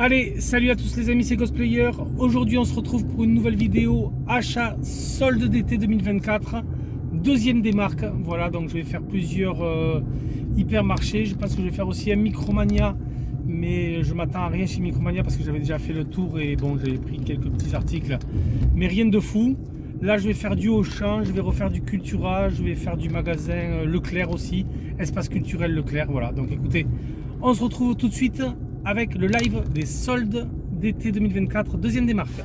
Allez, salut à tous les amis, c'est Cosplayer. Aujourd'hui, on se retrouve pour une nouvelle vidéo achat solde d'été 2024. Deuxième des marques. Voilà, donc je vais faire plusieurs hypermarchés. Je pense que je vais faire aussi un Micromania, mais je m'attends à rien chez Micromania parce que j'avais déjà fait le tour et bon, j'ai pris quelques petits articles, mais rien de fou. Là, je vais faire du Auchan, je vais refaire du Cultura, je vais faire du magasin Leclerc aussi, espace culturel Leclerc. Voilà, donc écoutez, on se retrouve tout de suite avec le live des soldes d'été 2024, deuxième des marques.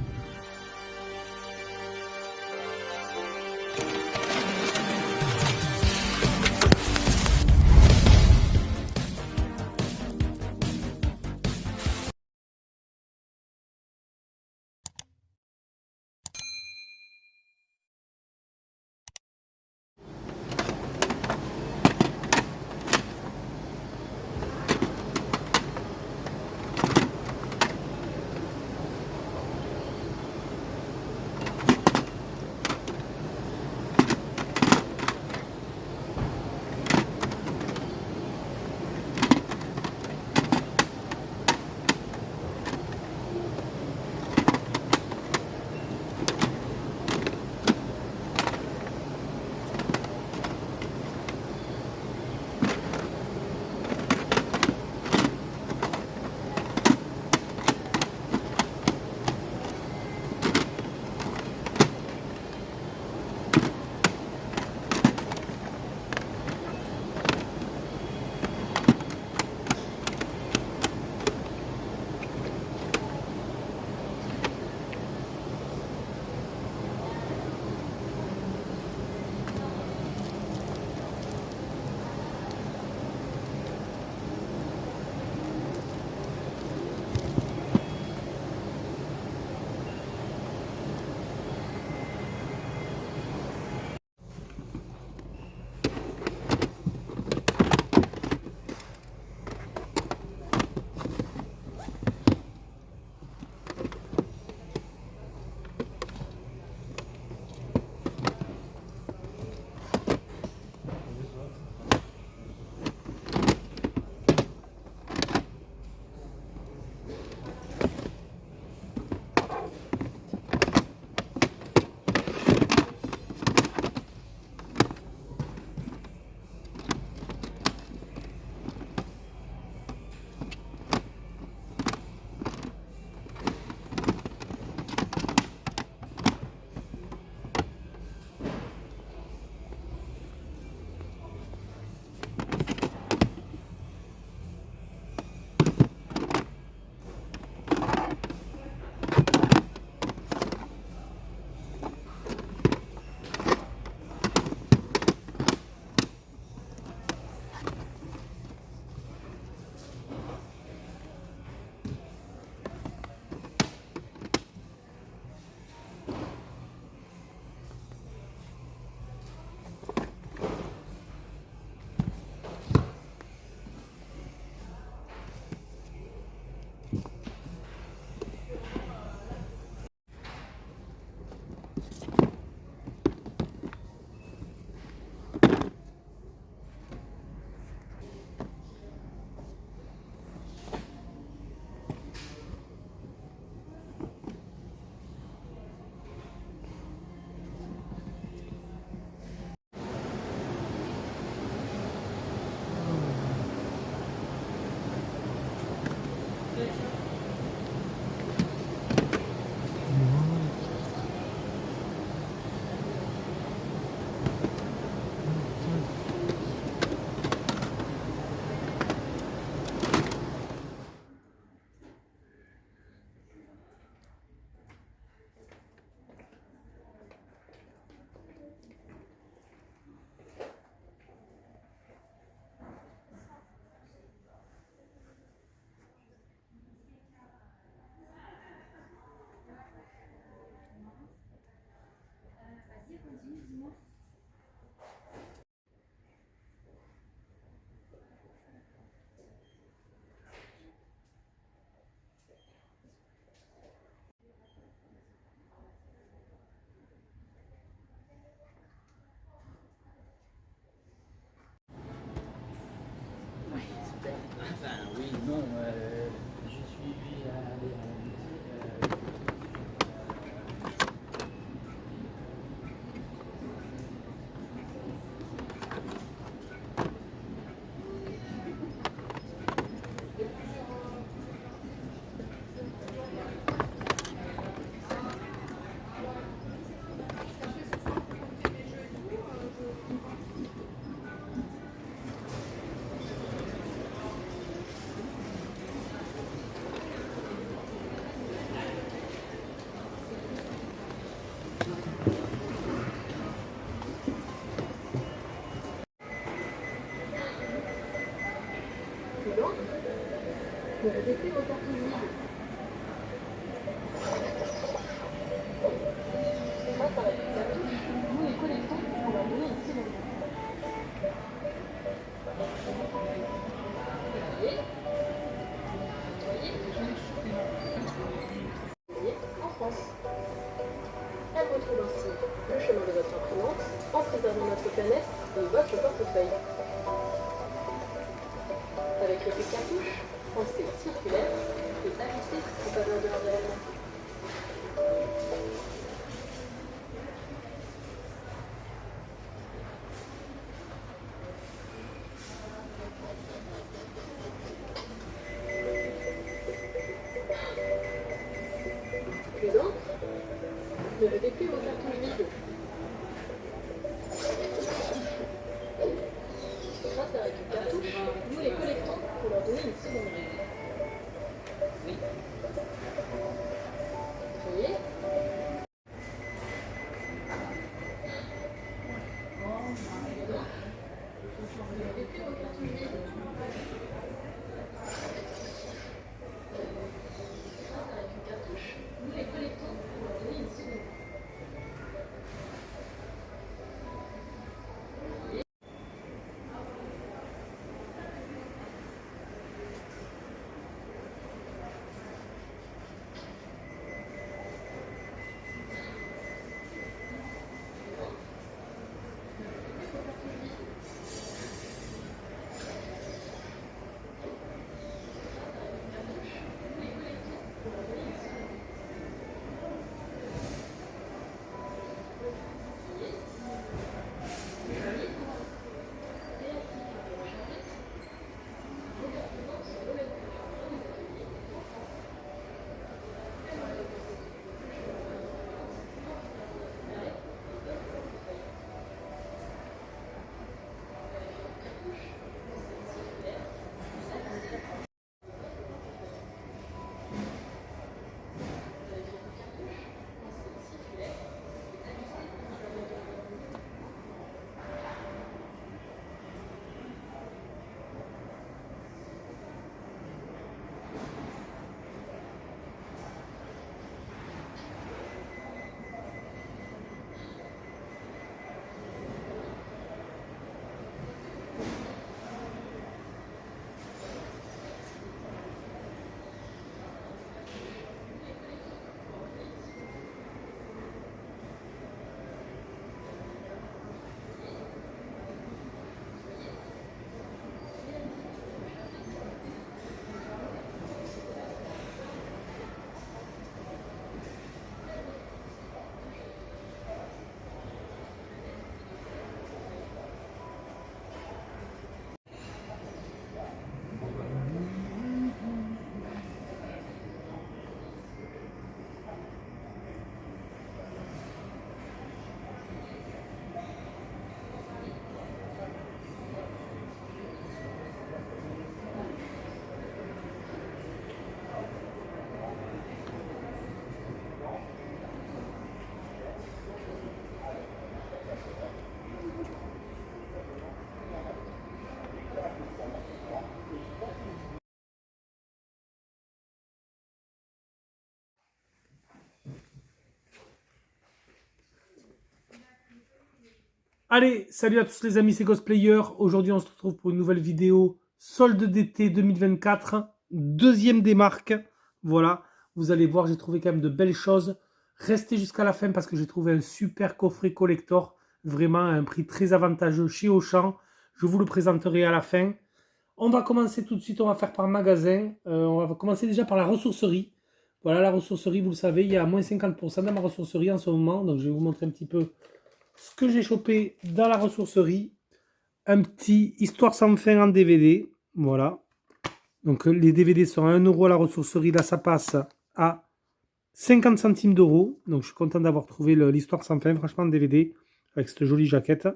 Ne répétez vos cartons vides. Grâce à la cartouche, nous les collectons pour leur donner une seconde vie. Nettoyez. En France. Elle retrouve ainsi le chemin de votre imprimante en préservant notre planète et votre portefeuille. Avec le petit cartouche, pensée circulaire et ajustée en faveur de l'environnement. Plus d'encre, ne levez plus vos cartouches vides. Grâce à la cartouche, nous les collectons pour leur donner une seconde vie. Nettoyez. Ne levez plus vos cartouches vides. Grâce à la cartouche, nous les collectons pour leur donner une seconde vie. Allez, salut à tous les amis, c'est Ghostplayer. Aujourd'hui, on se retrouve pour une nouvelle vidéo solde d'été 2024, deuxième des marques. Voilà, vous allez voir, j'ai trouvé quand même de belles choses. Restez jusqu'à la fin parce que j'ai trouvé un super coffret collector, vraiment à un prix très avantageux chez Auchan. Je vous le présenterai à la fin. On va commencer tout de suite, on va faire par magasin. On va commencer déjà par la ressourcerie. Voilà, la ressourcerie, vous le savez, il y a moins 50% dans ma ressourcerie en ce moment. Donc, je vais vous montrer un petit peu ce que j'ai chopé dans la ressourcerie. Un petit Histoire sans fin en DVD. Voilà. Donc, les DVD sont à 1 € à la ressourcerie. Là, ça passe à 50 centimes d'euros. Donc, je suis content d'avoir trouvé l'Histoire sans fin, franchement, en DVD, avec cette jolie jaquette.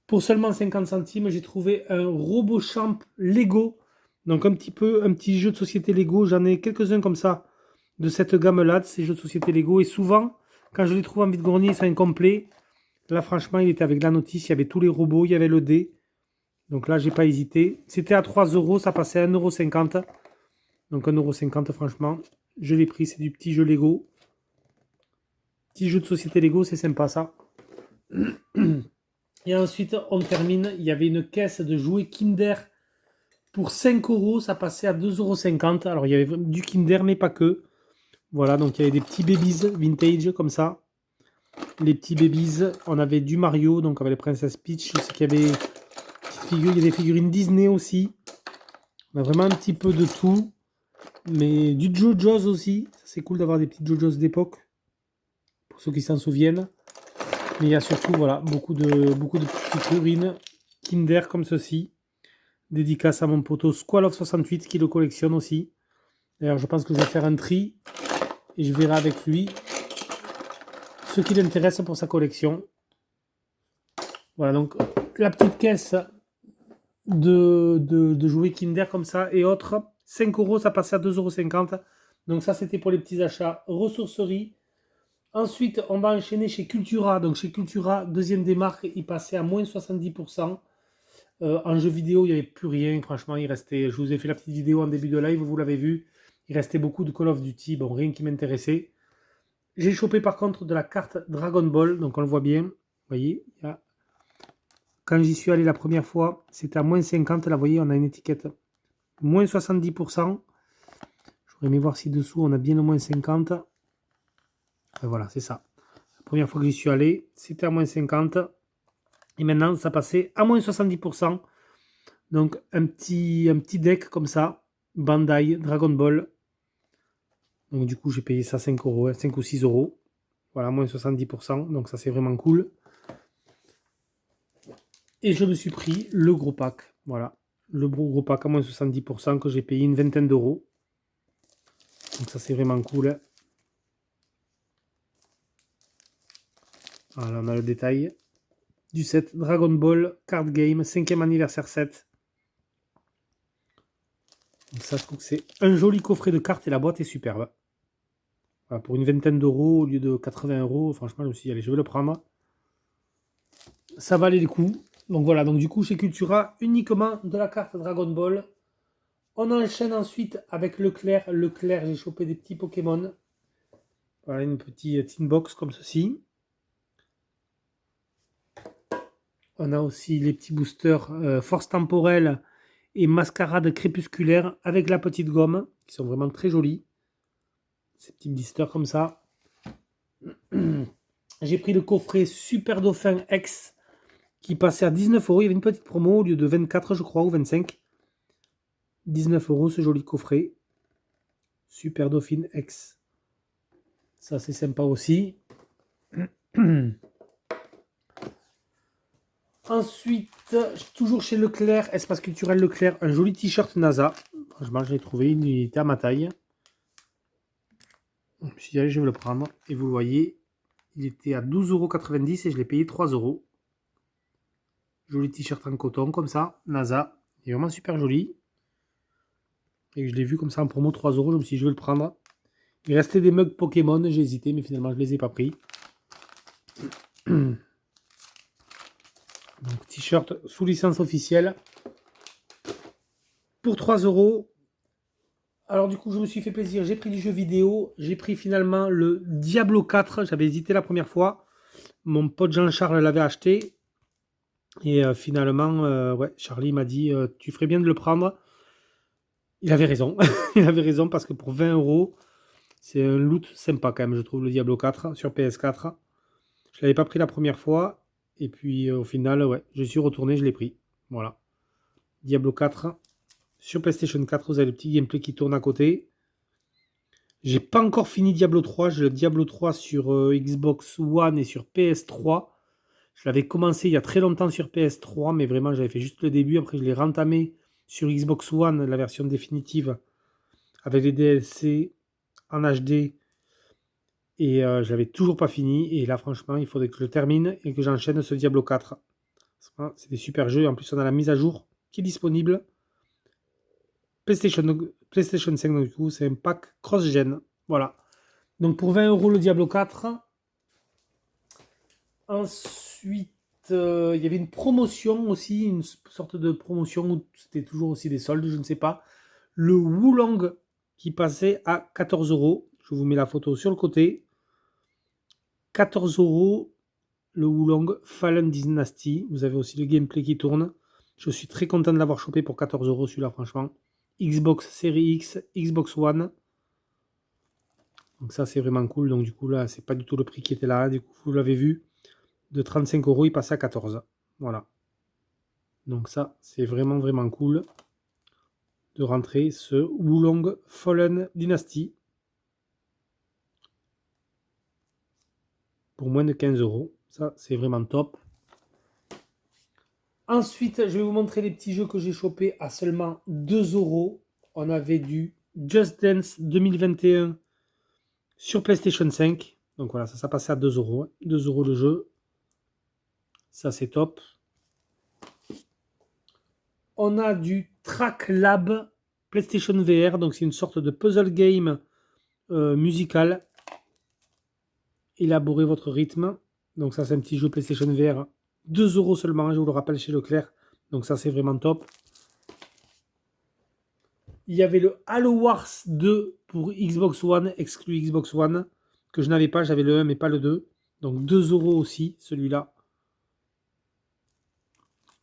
Pour seulement 50 centimes, j'ai trouvé un RoboChamp Lego. Donc, un petit jeu de société Lego. J'en ai quelques-uns comme ça, de cette gamme-là, de ces jeux de société Lego. Et souvent, quand je les trouve en vide-grenier, ils sont incomplets. Là, franchement, il était avec la notice. Il y avait tous les robots, il y avait le dé. Donc là, j'ai pas hésité. C'était à 3 €, ça passait à 1,50 €. Donc 1,50 €, franchement, je l'ai pris. C'est du petit jeu Lego. Petit jeu de société Lego, c'est sympa ça. Et ensuite, on termine. Il y avait une caisse de jouets Kinder pour 5 €. Ça passait à 2,50 €. Alors, il y avait du Kinder, mais pas que. Voilà, donc il y avait des petits babies vintage comme ça. Les petits babies. On avait du Mario, donc avec les Princess Peach. Je sais qu'il y avait il y a des figurines Disney aussi. On a vraiment un petit peu de tout. Mais du JoJo's aussi. C'est cool d'avoir des petits JoJo's d'époque. Pour ceux qui s'en souviennent. Mais il y a surtout voilà, beaucoup de petites figurines Kinder comme ceci. Dédicace à mon poteau Squalof68 qui le collectionne aussi. D'ailleurs, je pense que je vais faire un tri. Et je verrai avec lui ce qui l'intéresse pour sa collection. Voilà, donc la petite caisse de jouets Kinder comme ça et autres. 5 €, ça passait à 2,50 €. Donc ça, c'était pour les petits achats ressourcerie. Ensuite, on va enchaîner chez Cultura. Donc chez Cultura, deuxième démarque, il passait à moins 70%. En jeu vidéo, il n'y avait plus rien. Franchement, il restait. Je vous ai fait la petite vidéo en début de live, vous l'avez vu. Il restait beaucoup de Call of Duty. Bon, rien qui m'intéressait. J'ai chopé par contre de la carte Dragon Ball. Donc on le voit bien. Vous voyez, quand j'y suis allé la première fois, c'était à moins 50. Là, vous voyez, on a une étiquette moins 70%. J'aurais aimé voir si dessous, on a bien le moins 50. Et voilà, c'est ça. La première fois que j'y suis allé, c'était à moins 50. Et maintenant, ça passait à moins 70%. Donc, un petit deck comme ça. Bandai Dragon Ball. Donc, du coup, j'ai payé ça 5 €, 5 ou 6 €. Voilà, moins 70%. Donc, ça, c'est vraiment cool. Et je me suis pris le gros pack. Voilà. Le gros pack à moins 70% que j'ai payé une vingtaine d'euros. Donc, ça, c'est vraiment cool. Voilà, on a le détail du set Dragon Ball Card Game 5e anniversaire set. Donc ça, je trouve que c'est un joli coffret de cartes et la boîte est superbe. Voilà, pour une vingtaine d'euros au lieu de 80 €, franchement, je me suis dit, allez, je vais le prendre. Ça valait le coup. Donc voilà, donc du coup, chez Cultura, uniquement de la carte Dragon Ball. On enchaîne ensuite avec Leclerc. Leclerc, j'ai chopé des petits Pokémon. Voilà, une petite inbox comme ceci. On a aussi les petits boosters Force Temporelle et Mascarade Crépusculaire avec la petite gomme, qui sont vraiment très jolis. Ces petits blisters comme ça. J'ai pris le coffret Super Dauphin X qui passait à 19 €. Il y avait une petite promo au lieu de 24, je crois, ou 25. 19 € ce joli coffret. Super Dauphin X. Ça, c'est sympa aussi. Ensuite, toujours chez Leclerc, Espace Culturel Leclerc, un joli t-shirt NASA. Franchement, je l'ai trouvé, il était à ma taille. Je me suis dit, allez, je vais le prendre. Et vous le voyez, il était à 12,90 € et je l'ai payé 3 €. Joli t-shirt en coton, comme ça, NASA. Il est vraiment super joli. Et je l'ai vu comme ça en promo 3 €, je me suis dit, je vais le prendre. Il restait des mugs Pokémon, j'ai hésité, mais finalement, je ne les ai pas pris. Donc, t-shirt sous licence officielle pour 3 €. Alors du coup, je me suis fait plaisir. J'ai pris du jeu vidéo. J'ai pris finalement le Diablo 4. J'avais hésité la première fois. Mon pote Jean-Charles l'avait acheté. Et finalement, ouais, Charlie m'a dit tu ferais bien de le prendre. Il avait raison. Il avait raison parce que pour 20 €, c'est un loot sympa quand même, je trouve, le Diablo 4 sur PS4. Je ne l'avais pas pris la première fois. Et puis au final, ouais, je suis retourné, je l'ai pris. Voilà. Diablo 4. Sur PlayStation 4, vous avez le petit gameplay qui tourne à côté. J'ai pas encore fini Diablo 3. J'ai le Diablo 3 sur Xbox One et sur PS3. Je l'avais commencé il y a très longtemps sur PS3, mais vraiment, j'avais fait juste le début. Après, je l'ai rentamé sur Xbox One, la version définitive, avec les DLC en HD. Et je l'avais toujours pas fini. Et là, franchement, il faudrait que je le termine et que j'enchaîne ce Diablo 4. C'est des super jeux. En plus, on a la mise à jour qui est disponible. PlayStation 5, donc, du coup, c'est un pack cross-gen. Voilà. Donc, pour 20 € le Diablo 4. Ensuite, il y avait une promotion aussi, une sorte de promotion où c'était toujours aussi des soldes, je ne sais pas. Le Wulong qui passait à 14 €. Je vous mets la photo sur le côté. 14 €, le Wulong Fallen Dynasty. Vous avez aussi le gameplay qui tourne. Je suis très content de l'avoir chopé pour 14 € celui-là, franchement. Xbox Series X, Xbox One. Donc ça, c'est vraiment cool. Donc du coup, là, c'est pas du tout le prix qui était là. Du coup, vous l'avez vu. De 35 €, il passe à 14. Voilà. Donc ça, c'est vraiment, vraiment cool de rentrer ce Wulong Fallen Dynasty pour moins de 15 €. Ça, c'est vraiment top. Ensuite, je vais vous montrer les petits jeux que j'ai chopés à seulement 2 €. On avait du Just Dance 2021 sur PlayStation 5. Donc voilà, ça passait à 2 €. 2 € le jeu. Ça, c'est top. On a du Track Lab PlayStation VR. Donc c'est une sorte de puzzle game musical. Élaborez votre rythme. Donc ça, c'est un petit jeu PlayStation VR. 2 € seulement, je vous le rappelle, chez Leclerc. Donc ça, c'est vraiment top. Il y avait le Halo Wars 2 pour Xbox One, exclu Xbox One, que je n'avais pas. J'avais le 1 mais pas le 2. Donc 2 € aussi, celui-là.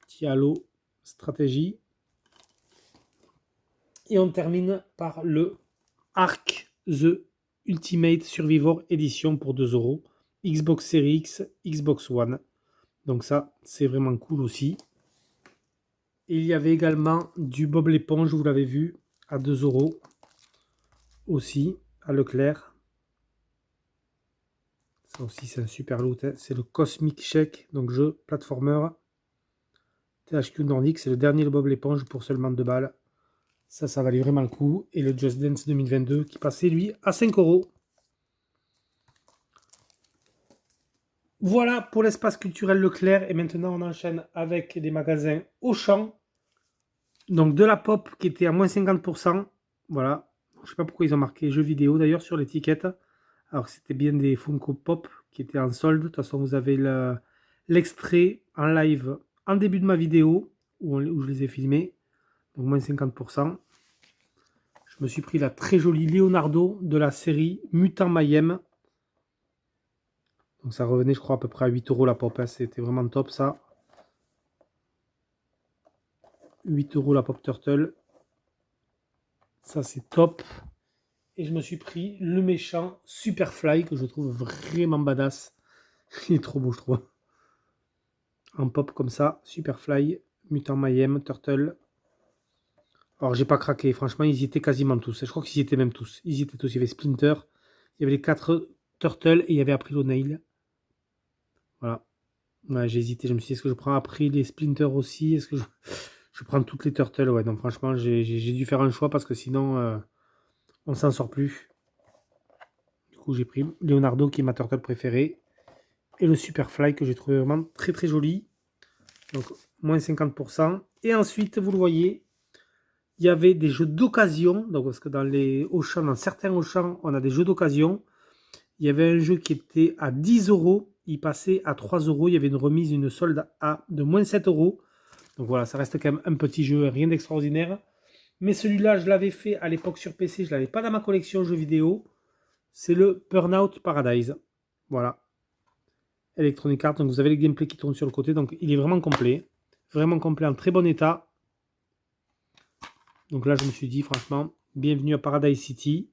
Petit Halo stratégie. Et on termine par le Ark The Ultimate Survivor Edition pour 2 €. Xbox Series X, Xbox One. Donc ça, c'est vraiment cool aussi. Et il y avait également du Bob l'éponge, vous l'avez vu, à 2 € aussi, à Leclerc. Ça aussi, c'est un super loot. Hein. C'est le Cosmic Shake, donc jeu platformer. THQ Nordic, c'est le dernier le Bob l'éponge pour seulement 2 balles. Ça valait vraiment le coup. Et le Just Dance 2022 qui passait, lui, à 5 €. Voilà pour l'espace culturel Leclerc. Et maintenant, on enchaîne avec des magasins Auchan. Donc, de la pop qui était à moins 50%. Voilà. Je ne sais pas pourquoi ils ont marqué jeux vidéo, d'ailleurs, sur l'étiquette. Alors, c'était bien des Funko Pop qui étaient en solde. De toute façon, vous avez l'extrait en live en début de ma vidéo où je les ai filmés. Donc, moins 50%. Je me suis pris la très jolie Leonardo de la série Mutant Mayhem. Donc ça revenait, je crois, à peu près à 8 € la pop. Hein. C'était vraiment top, ça. 8 € la pop turtle. Ça, c'est top. Et je me suis pris le méchant Superfly, que je trouve vraiment badass. Il est trop beau, je trouve. En pop comme ça. Superfly, Mutant Mayhem, Turtle. Alors, j'ai pas craqué. Franchement, ils y étaient quasiment tous. Je crois qu'ils y étaient même tous. Ils y étaient tous. Il y avait Splinter. Il y avait les 4 Turtles. Et il y avait April O'Neil. Voilà. Ouais, j'ai hésité. Je me suis dit, est-ce que je prends April les Splinter aussi? Est-ce que je prends toutes les Turtles? Ouais, non, franchement, j'ai dû faire un choix parce que sinon, on s'en sort plus. Du coup, j'ai pris Leonardo qui est ma Turtle préférée. Et le Superfly que j'ai trouvé vraiment très très joli. Donc, moins 50%. Et ensuite, vous le voyez, il y avait des jeux d'occasion. Donc, parce que dans les Auchan, dans certains Auchan, on a des jeux d'occasion. Il y avait un jeu qui était à 10 €. Il passait à 3 €. Il y avait une remise, une solde de moins 7 €. Donc voilà, ça reste quand même un petit jeu, rien d'extraordinaire. Mais celui-là, je l'avais fait à l'époque sur PC. Je ne l'avais pas dans ma collection jeux vidéo. C'est le Burnout Paradise. Voilà. Electronic Arts. Donc vous avez les gameplays qui tournent sur le côté. Donc il est vraiment complet. Vraiment complet, en très bon état. Donc là, je me suis dit, franchement, bienvenue à Paradise City.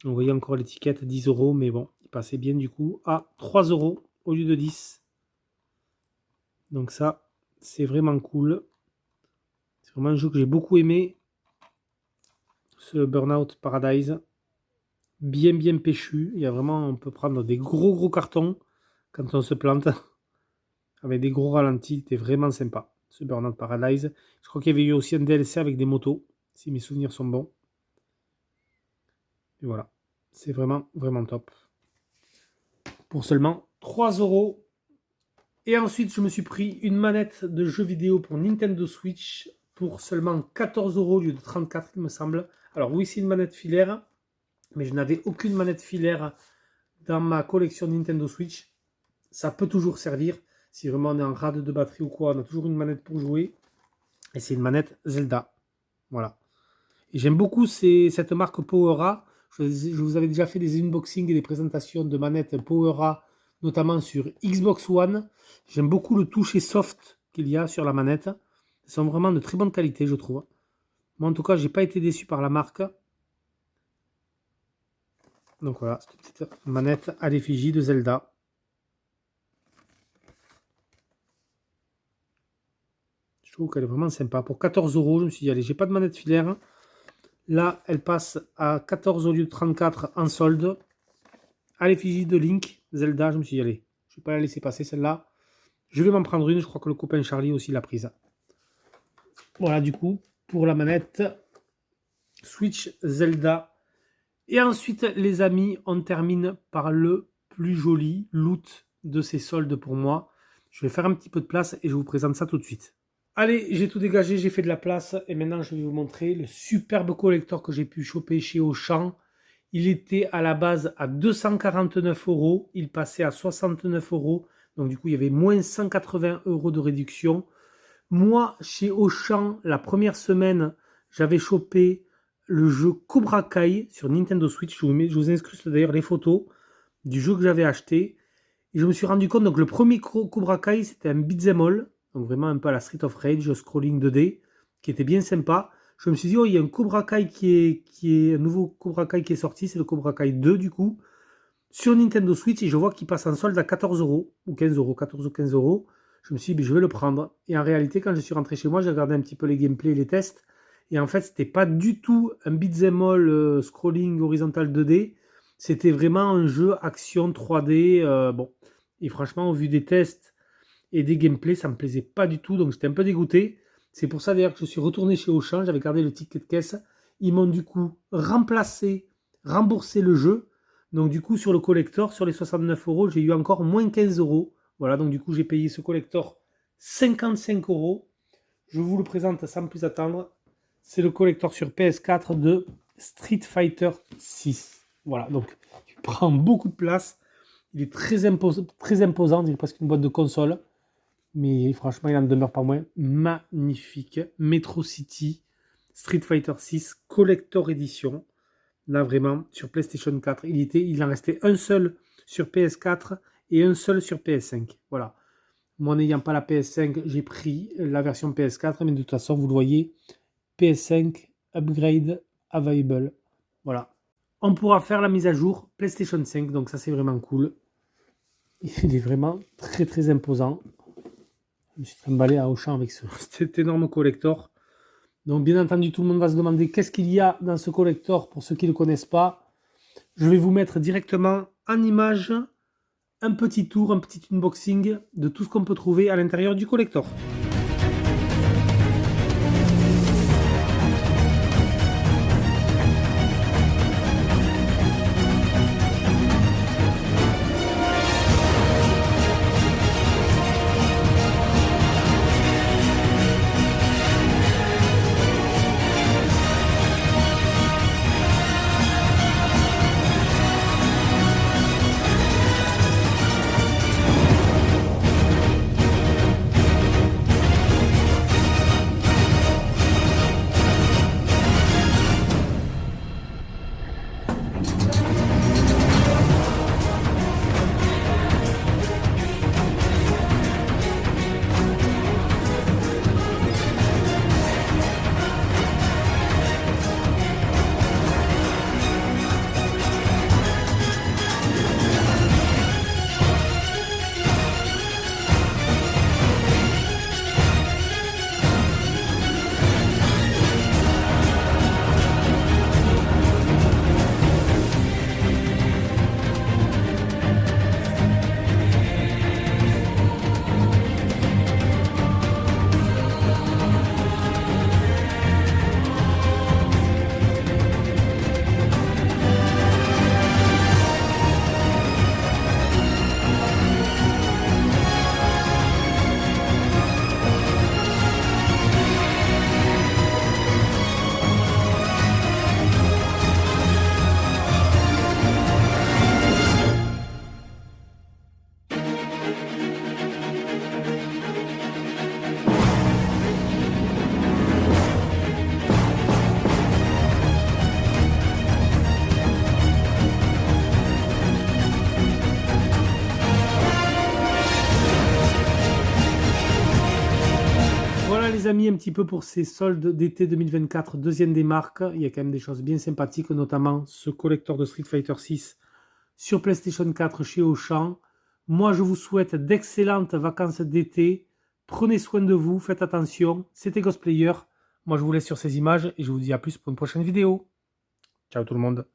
Vous voyez encore l'étiquette 10 €. Mais bon, il passait bien du coup à 3 € au lieu de 10. Donc ça, c'est vraiment cool. C'est vraiment un jeu que j'ai beaucoup aimé. Ce Burnout Paradise. Bien péchu. Il y a vraiment, on peut prendre des gros cartons quand on se plante. Avec des gros ralentis. C'était vraiment sympa. Ce Burnout Paradise. Je crois qu'il y avait eu aussi un DLC avec des motos. Si mes souvenirs sont bons. Et voilà. C'est vraiment top. Pour seulement 3 €. Et ensuite, je me suis pris une manette de jeux vidéo pour Nintendo Switch pour seulement 14 € au lieu de 34, il me semble. Alors oui, c'est une manette filaire, mais je n'avais aucune manette filaire dans ma collection Nintendo Switch. Ça peut toujours servir. Si vraiment on est en rade de batterie ou quoi, on a toujours une manette pour jouer. Et c'est une manette Zelda. Voilà. Et j'aime beaucoup cette marque PowerA. Je vous avais déjà fait des unboxings et des présentations de manettes PowerA, notamment sur Xbox One. J'aime beaucoup le toucher soft qu'il y a sur la manette. Elles sont vraiment de très bonne qualité, je trouve. Moi, en tout cas, j'ai pas été déçu par la marque. Donc voilà, cette petite manette à l'effigie de Zelda. Je trouve qu'elle est vraiment sympa. Pour 14 €, je me suis dit, allez, j'ai pas de manette filaire. Là, elle passe à 14 au lieu de 34 en solde. À l'effigie de Link, Zelda, je me suis dit, allez, je vais pas la laisser passer celle-là. Je vais m'en prendre une, je crois que le copain Charlie aussi l'a prise. Voilà, du coup, pour la manette Switch Zelda. Et ensuite, les amis, on termine par le plus joli loot de ces soldes pour moi. Je vais faire un petit peu de place et je vous présente ça tout de suite. Allez, j'ai tout dégagé, j'ai fait de la place et maintenant je vais vous montrer le superbe collector que j'ai pu choper chez Auchan. Il était à la base à 249 €, il passait à 69 €, donc du coup il y avait moins 180 € de réduction. Moi, chez Auchan, la première semaine, j'avais chopé le jeu Cobra Kai sur Nintendo Switch. Je vous incruste d'ailleurs les photos du jeu que j'avais acheté. Et je me suis rendu compte, donc le premier Cobra Kai, c'était un beat'em all, donc vraiment un peu à la Street of Rage, scrolling 2D, qui était bien sympa. Je me suis dit, oh, il y a un Cobra Kai un nouveau Cobra Kai qui est sorti, c'est le Cobra Kai 2 du coup, sur Nintendo Switch, et je vois qu'il passe en solde à 14 €, ou 15 €, 14 ou 15 €. Je me suis dit, je vais le prendre. Et en réalité, quand je suis rentré chez moi, j'ai regardé un petit peu les gameplays, les tests, et en fait, c'était pas du tout un beat'em all scrolling horizontal 2D, c'était vraiment un jeu action 3D, bon. Et franchement, au vu des tests et des gameplays, ça me plaisait pas du tout, donc j'étais un peu dégoûté. C'est pour ça d'ailleurs que je suis retourné chez Auchan, j'avais gardé le ticket de caisse. Ils m'ont du coup remboursé le jeu. Donc du coup, sur le collector, sur les 69 €, j'ai eu encore moins 15 €. Voilà, donc du coup, j'ai payé ce collector 55 €. Je vous le présente sans plus attendre. C'est le collector sur PS4 de Street Fighter 6. Voilà, donc il prend beaucoup de place. Il est très imposant, il est presque une boîte de console. Mais franchement, il en demeure pas moins magnifique. Metro City, Street Fighter 6, Collector Edition. Là, vraiment, sur PlayStation 4, il en restait un seul sur PS4 et un seul sur PS5. Voilà. Moi, n'ayant pas la PS5, j'ai pris la version PS4, mais de toute façon, vous le voyez, PS5 Upgrade Available. Voilà. On pourra faire la mise à jour PlayStation 5, donc ça, c'est vraiment cool. Il est vraiment très, très imposant. Je me suis trimballé à Auchan avec cet énorme collector. Donc, bien entendu, tout le monde va se demander qu'est-ce qu'il y a dans ce collector pour ceux qui ne le connaissent pas. Je vais vous mettre directement en image un petit tour, un petit unboxing de tout ce qu'on peut trouver à l'intérieur du collector. remis un petit peu pour ces soldes d'été 2024, deuxième des marques. Il y a quand même des choses bien sympathiques, notamment ce collector de Street Fighter 6 sur PlayStation 4 chez Auchan. Moi, je vous souhaite d'excellentes vacances d'été. Prenez soin de vous, faites attention. C'était Ghost Player. Moi, je vous laisse sur ces images et je vous dis à plus pour une prochaine vidéo. Ciao tout le monde.